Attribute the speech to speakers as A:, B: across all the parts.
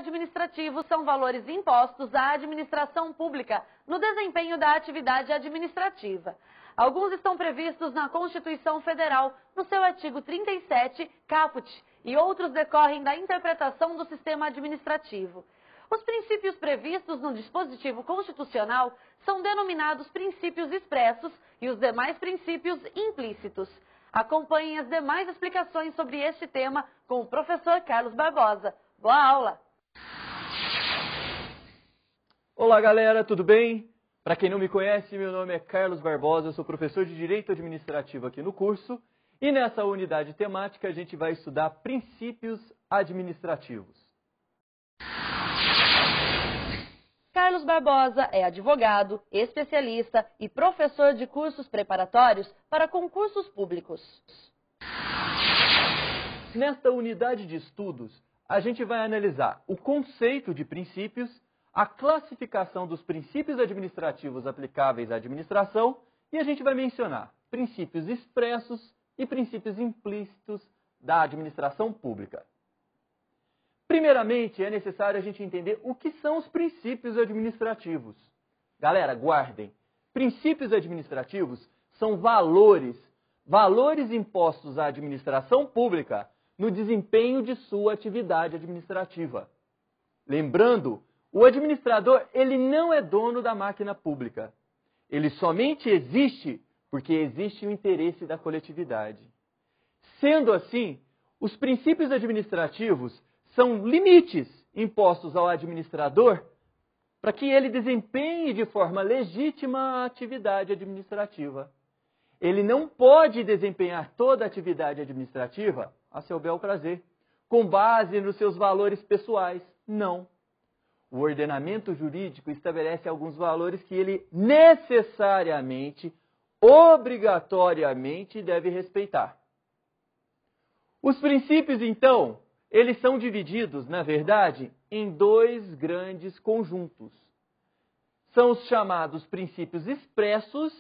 A: administrativos são valores impostos à administração pública no desempenho da atividade administrativa. Alguns estão previstos na Constituição Federal, no seu artigo 37, caput, e outros decorrem da interpretação do sistema administrativo. Os princípios previstos no dispositivo constitucional são denominados princípios expressos e os demais princípios implícitos. Acompanhem as demais explicações sobre este tema com o professor Carlos Barbosa. Boa aula!
B: Olá galera, tudo bem? Para quem não me conhece, meu nome é Carlos Barbosa, eu sou professor de Direito Administrativo aqui no curso e nessa unidade temática a gente vai estudar princípios administrativos.
A: Carlos Barbosa é advogado, especialista e professor de cursos preparatórios para concursos públicos.
B: Nesta unidade de estudos, a gente vai analisar o conceito de princípios, a classificação dos princípios administrativos aplicáveis à administração e a gente vai mencionar princípios expressos e princípios implícitos da administração pública. Primeiramente, é necessário a gente entender o que são os princípios administrativos. Galera, guardem. Princípios administrativos são valores impostos à administração pública no desempenho de sua atividade administrativa. Lembrando, o administrador, ele não é dono da máquina pública. Ele somente existe porque existe o interesse da coletividade. Sendo assim, os princípios administrativos são limites impostos ao administrador para que ele desempenhe de forma legítima a atividade administrativa. Ele não pode desempenhar toda a atividade administrativa a seu bel prazer, com base nos seus valores pessoais. Não. O ordenamento jurídico estabelece alguns valores que ele necessariamente, obrigatoriamente deve respeitar. Os princípios, então, eles são divididos, na verdade, em dois grandes conjuntos. São os chamados princípios expressos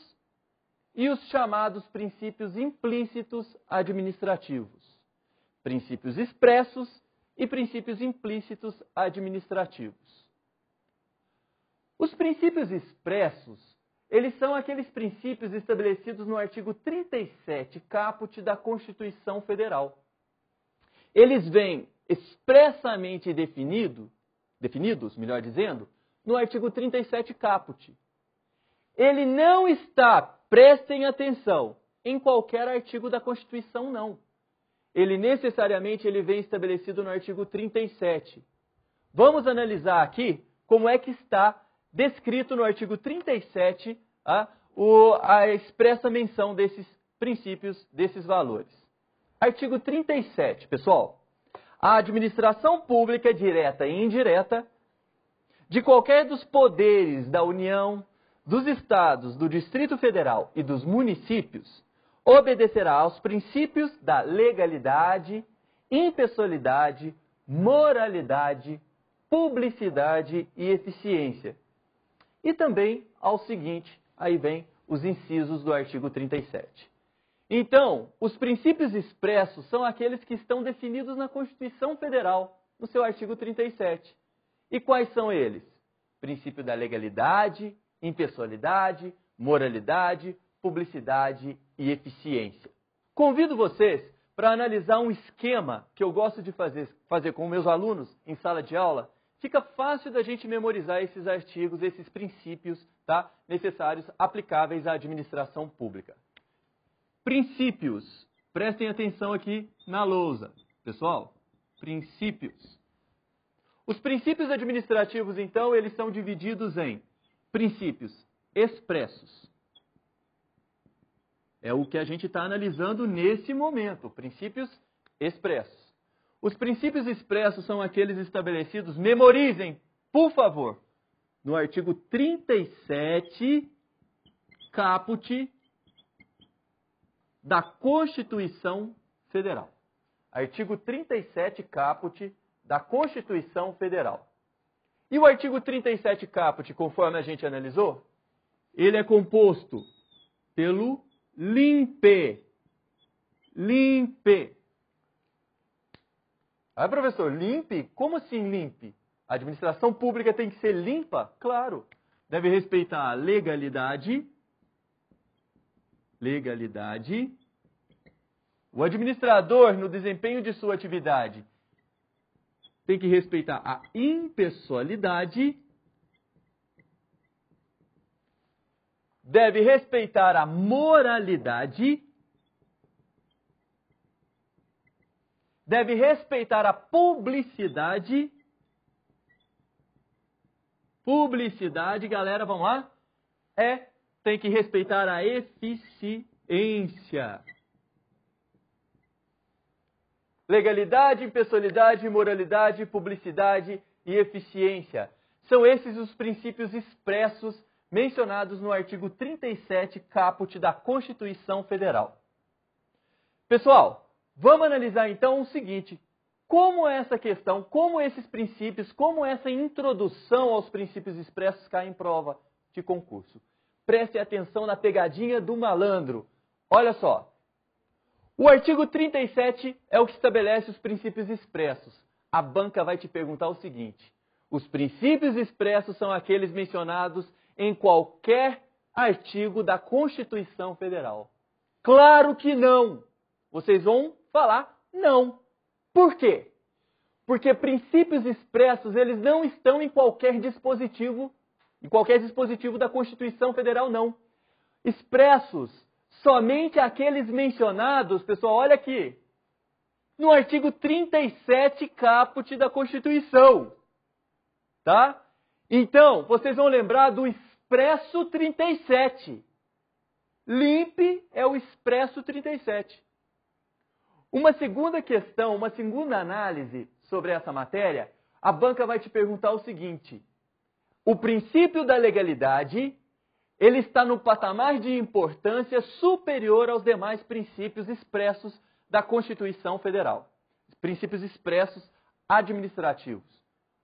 B: e os chamados princípios implícitos administrativos. Princípios expressos e princípios implícitos administrativos. Os princípios expressos, eles são aqueles princípios estabelecidos no artigo 37, caput da Constituição Federal. Eles vêm expressamente definidos, melhor dizendo, no artigo 37 caput. Ele não está, prestem atenção, em qualquer artigo da Constituição, não. Ele necessariamente vem estabelecido no artigo 37. Vamos analisar aqui como é que está descrito no artigo 37 a expressa menção desses princípios, desses valores. Artigo 37, pessoal. A administração pública direta e indireta de qualquer dos poderes da União, dos Estados, do Distrito Federal e dos municípios obedecerá aos princípios da legalidade, impessoalidade, moralidade, publicidade e eficiência. E também ao seguinte, aí vem os incisos do artigo 37. Então, os princípios expressos são aqueles que estão definidos na Constituição Federal, no seu artigo 37. E quais são eles? Princípio da legalidade, impessoalidade, moralidade, publicidade e eficiência. Convido vocês para analisar um esquema que eu gosto de fazer com meus alunos em sala de aula. Fica fácil da gente memorizar esses artigos, esses princípios, necessários, aplicáveis à administração pública. Princípios. Prestem atenção aqui na lousa. Pessoal, princípios. Os princípios administrativos, então, eles são divididos em princípios expressos. É o que a gente está analisando nesse momento, princípios expressos. Os princípios expressos são aqueles estabelecidos, memorizem, por favor, no artigo 37, caput da Constituição Federal. Artigo 37, caput da Constituição Federal. E o artigo 37, caput, conforme a gente analisou, ele é composto pelo LIMPE. LIMPE. Ah, professor, LIMPE? Como assim LIMPE? A administração pública tem que ser limpa? Claro. Deve respeitar a legalidade. Legalidade. O administrador, no desempenho de sua atividade, tem que respeitar a impessoalidade. Deve respeitar a moralidade. Deve respeitar a publicidade. Publicidade, galera, vamos lá? Tem que respeitar a eficiência. Legalidade, impessoalidade, moralidade, publicidade e eficiência. São esses os princípios expressos mencionados no artigo 37, caput da Constituição Federal. Pessoal, vamos analisar então o seguinte: como essa questão, como esses princípios, como essa introdução aos princípios expressos cai em prova de concurso. Preste atenção na pegadinha do malandro. Olha só. O artigo 37 é o que estabelece os princípios expressos. A banca vai te perguntar o seguinte: os princípios expressos são aqueles mencionados em qualquer artigo da Constituição Federal. Claro que não. Vocês vão falar não. Por quê? Porque princípios expressos, eles não estão em qualquer dispositivo da Constituição Federal, não. Expressos somente aqueles mencionados, pessoal, olha aqui, no artigo 37, caput da Constituição. Tá? Então, vocês vão lembrar do expresso 37. LIMP é o expresso 37. Uma segunda questão, uma segunda análise sobre essa matéria, a banca vai te perguntar o seguinte: o princípio da legalidade, ele está no patamar de importância superior aos demais princípios expressos da Constituição Federal. Princípios expressos administrativos.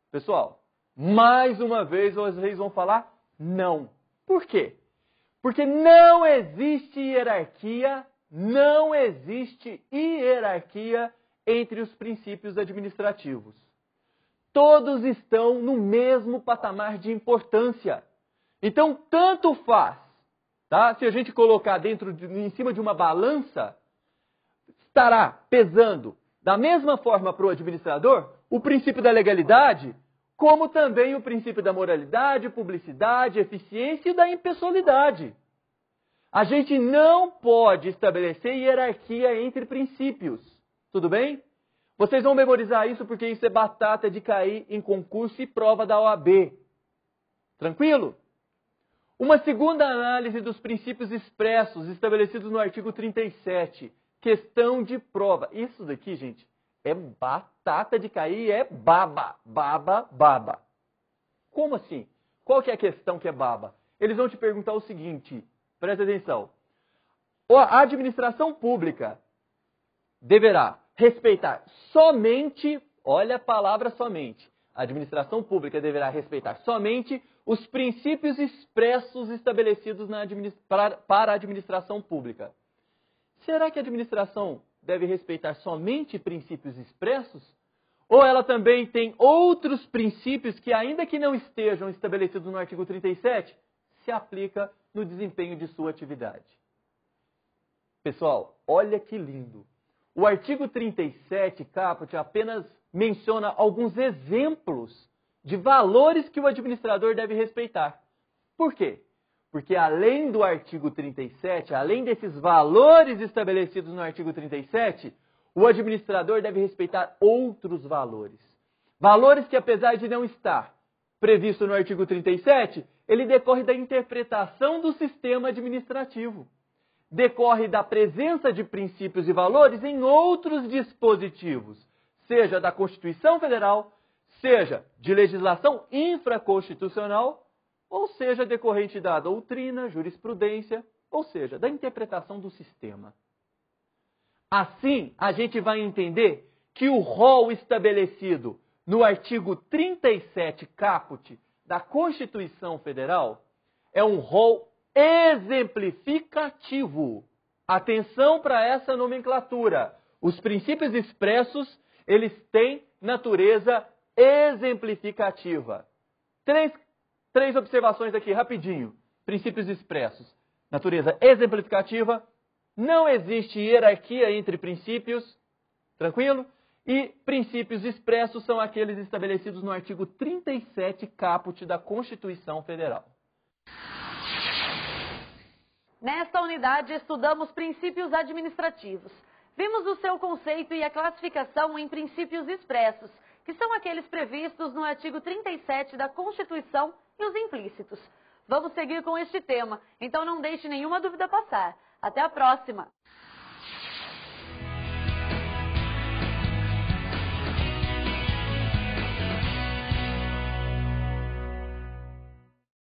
B: Pessoal, mais uma vez vocês vão falar não. Por quê? Porque não existe hierarquia entre os princípios administrativos. Todos estão no mesmo patamar de importância. Então, tanto faz, tá? Se a gente colocar em cima de uma balança, estará pesando da mesma forma para o administrador o princípio da legalidade, como também o princípio da moralidade, publicidade, eficiência e da impessoalidade. A gente não pode estabelecer hierarquia entre princípios, tudo bem? Vocês vão memorizar isso porque isso é batata de cair em concurso e prova da OAB. Tranquilo? Uma segunda análise dos princípios expressos estabelecidos no artigo 37, questão de prova. Isso daqui, gente, é batata de cair, é baba. Como assim? Qual que é a questão que é baba? Eles vão te perguntar o seguinte, presta atenção. A administração pública deverá respeitar somente, olha a palavra somente, a administração pública deverá respeitar somente os princípios expressos estabelecidos para a administração pública. Será que a administração deve respeitar somente princípios expressos? Ou ela também tem outros princípios que, ainda que não estejam estabelecidos no artigo 37, se aplica no desempenho de sua atividade? Pessoal, olha que lindo. O artigo 37, caput, apenas menciona alguns exemplos de valores que o administrador deve respeitar. Por quê? Porque além do artigo 37, além desses valores estabelecidos no artigo 37, o administrador deve respeitar outros valores. Valores que, apesar de não estar previsto no artigo 37, ele decorre da interpretação do sistema administrativo. Decorre da presença de princípios e valores em outros dispositivos, seja da Constituição Federal, seja de legislação infraconstitucional, ou seja decorrente da doutrina, jurisprudência, ou seja, da interpretação do sistema. Assim, a gente vai entender que o rol estabelecido no artigo 37, caput, da Constituição Federal, é um rol exemplificativo. Atenção para essa nomenclatura. Os princípios expressos, eles têm natureza exemplificativa. Três observações aqui, rapidinho. Princípios expressos. Natureza exemplificativa. Não existe hierarquia entre princípios. Tranquilo? E princípios expressos são aqueles estabelecidos no artigo 37 caput da Constituição Federal.
A: Nesta unidade, estudamos princípios administrativos. Vimos o seu conceito e a classificação em princípios expressos, que são aqueles previstos no artigo 37 da Constituição e os implícitos. Vamos seguir com este tema, então não deixe nenhuma dúvida passar. Até a próxima!